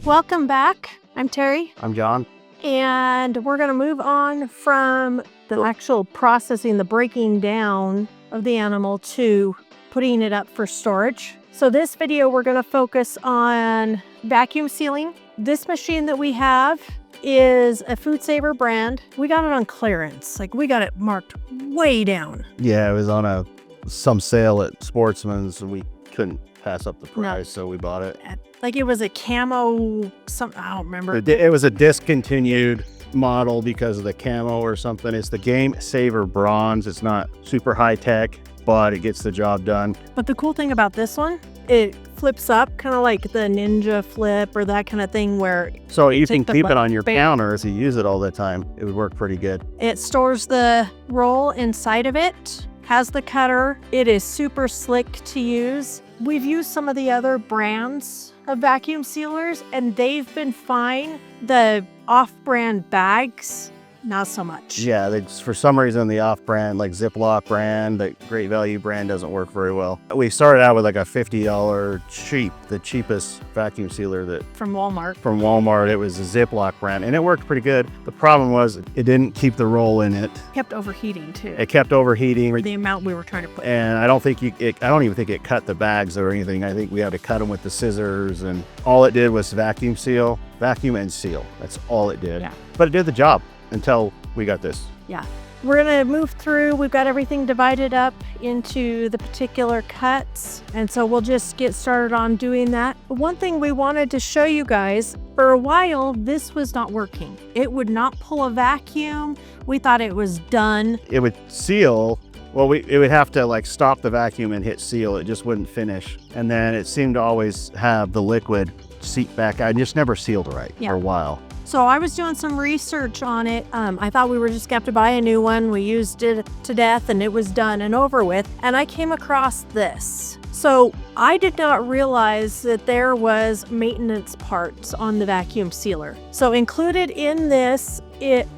Welcome back. I'm Terry. I'm John. And we're going to move on from the actual processing, the breaking down of the animal to putting it up for storage. So this video, we're going to focus on vacuum sealing. This machine that we have is a FoodSaver brand. We got it on clearance. Like, we got it marked way down. Yeah, it was on some sale at Sportsman's and we couldn't pass up the price, so we bought it. Like, it was a camo, something, I don't remember. It was a discontinued model because of the camo or something. It's the Game Saver Bronze. It's not super high tech, but it gets the job done. But the cool thing about this one, it flips up, kind of like the Ninja flip or that kind of thing, where So you can keep it on your counter if you use it all the time. It would work pretty good. it stores the roll inside of it, has the cutter. It is super slick to use. We've used some of the other brands of vacuum sealers and they've been fine. The off-brand bags, not so much. Yeah, for some reason the off-brand, like Ziploc brand, the Great Value brand doesn't work very well. We started out with like a $50 the cheapest vacuum sealer From Walmart. From Walmart. It was a Ziploc brand and it worked pretty good. The problem was it didn't keep the roll in it. Kept overheating too. It kept overheating. The amount we were trying to put. And I don't even think it cut the bags or anything. I think we had to cut them with the scissors, and all it did was vacuum and seal. That's all it did. Yeah. But it did the job until we got this. Yeah. We're going to move through. We've got everything divided up into the particular cuts. And so we'll just get started on doing that. But one thing we wanted to show you guys, for a while, this was not working. It would not pull a vacuum. We thought it was done. It would seal. Well, it would have to like stop the vacuum and hit seal. It just wouldn't finish. And then it seemed to always have the liquid seep back out and just never sealed right for a while. So I was doing some research on it. I thought we were just going to have to buy a new one. We used it to death and it was done and over with. And I came across this. So I did not realize that there was maintenance parts on the vacuum sealer. So included in this,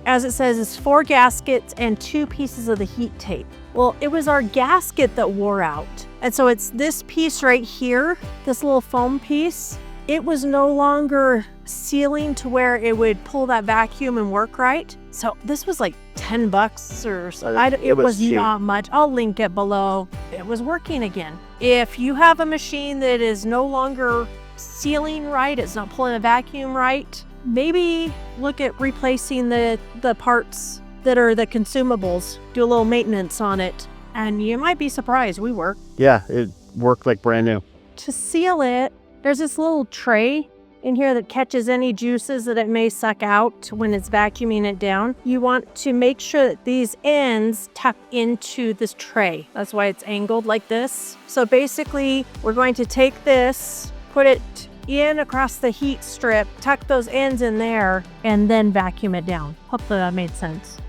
as it says, is 4 gaskets and 2 pieces of the heat tape. Well, it was our gasket that wore out. And so it's this piece right here, this little foam piece. It was no longer sealing to where it would pull that vacuum and work right. So this was like $10 or so. It was not much. I'll link it below. It was working again. If you have a machine that is no longer sealing right, it's not pulling a vacuum right, maybe look at replacing the parts that are the consumables. Do a little maintenance on it. And you might be surprised. We were. Yeah, it worked like brand new. To seal it, there's this little tray in here that catches any juices that it may suck out when it's vacuuming it down. You want to make sure that these ends tuck into this tray. That's why it's angled like this. So basically, we're going to take this, put it in across the heat strip, tuck those ends in there, and then vacuum it down. Hopefully that made sense.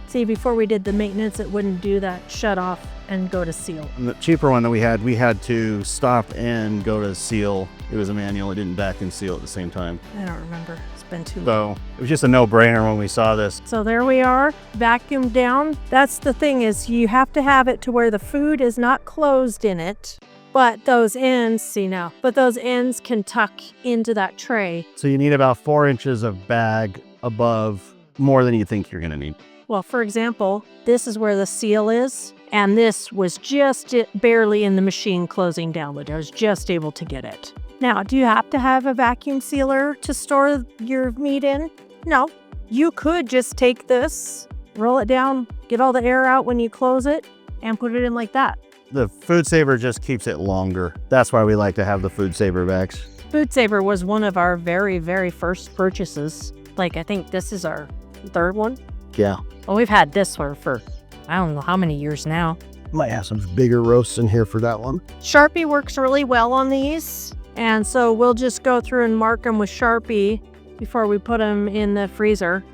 See, before we did the maintenance, it wouldn't do that shut off and go to seal. And the cheaper one that we had to stop and go to seal. It was a manual. It didn't back and seal at the same time. I don't remember. It's been too long. So it was just a no-brainer when we saw this. So there we are, vacuumed down. That's the thing, is you have to have it to where the food is not closed in it. But those ends, those ends can tuck into that tray. So you need about 4 inches of bag above, more than you think you're gonna need. Well, for example, this is where the seal is, and this was just barely in the machine closing down, but I was just able to get it. Now, do you have to have a vacuum sealer to store your meat in? No. You could just take this, roll it down, get all the air out when you close it, and put it in like that. The FoodSaver just keeps it longer. That's why we like to have the FoodSaver bags. FoodSaver was one of our very, very first purchases. Like, I think this is our 3rd one. Yeah. Well, we've had this one for, I don't know how many years now. Might have some bigger roasts in here for that one. Sharpie works really well on these. And so we'll just go through and mark them with Sharpie before we put them in the freezer.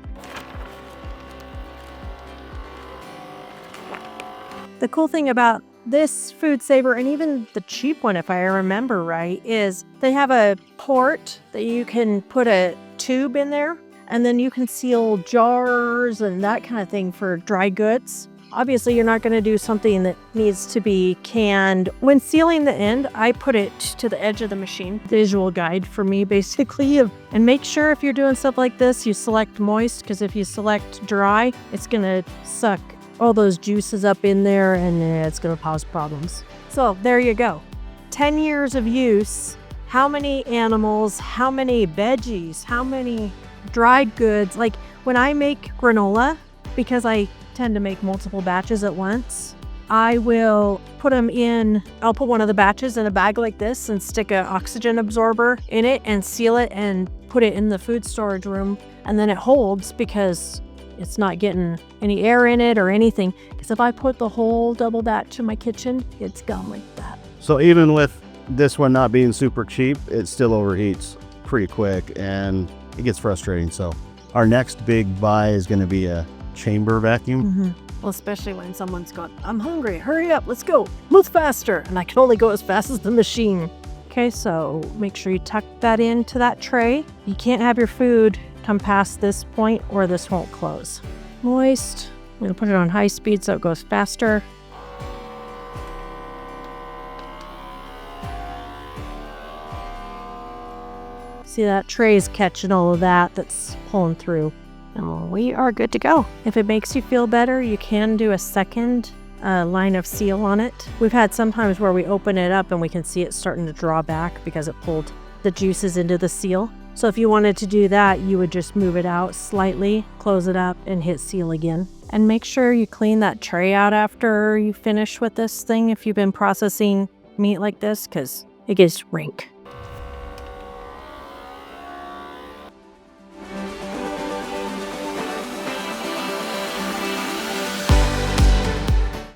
The cool thing about this FoodSaver, and even the cheap one, if I remember right, is they have a port that you can put a tube in there, and then you can seal jars and that kind of thing for dry goods. Obviously, you're not going to do something that needs to be canned. When sealing the end, I put it to the edge of the machine. Visual guide for me, basically. And make sure if you're doing stuff like this, you select moist, because if you select dry, it's going to suck all those juices up in there and it's going to cause problems. So there you go. 10 years of use. How many animals, how many veggies, how many dried goods. Like when I make granola, because I tend to make multiple batches at once, I will put them in, I'll put one of the batches in a bag like this and stick an oxygen absorber in it and seal it and put it in the food storage room. And then it holds because it's not getting any air in it or anything. Because if I put the whole double batch in my kitchen, it's gone like that. So even with this one not being super cheap, it still overheats pretty quick and it gets frustrating. So our next big buy is going to be a chamber vacuum. Well, especially when someone's gone, I'm hungry, hurry up, let's go, move faster. And I can only go as fast as the machine. Okay, so make sure you tuck that into that tray. You can't have your food come past this point or this won't close. Moist. I'm going to put it on high speed so it goes faster. See, that tray is catching all of that that's pulling through. And we are good to go. If it makes you feel better, you can do a second line of seal on it. We've had sometimes where we open it up and we can see it starting to draw back because it pulled the juices into the seal. So if you wanted to do that, you would just move it out slightly, close it up, and hit seal again. And make sure you clean that tray out after you finish with this thing if you've been processing meat like this, because it gets rank.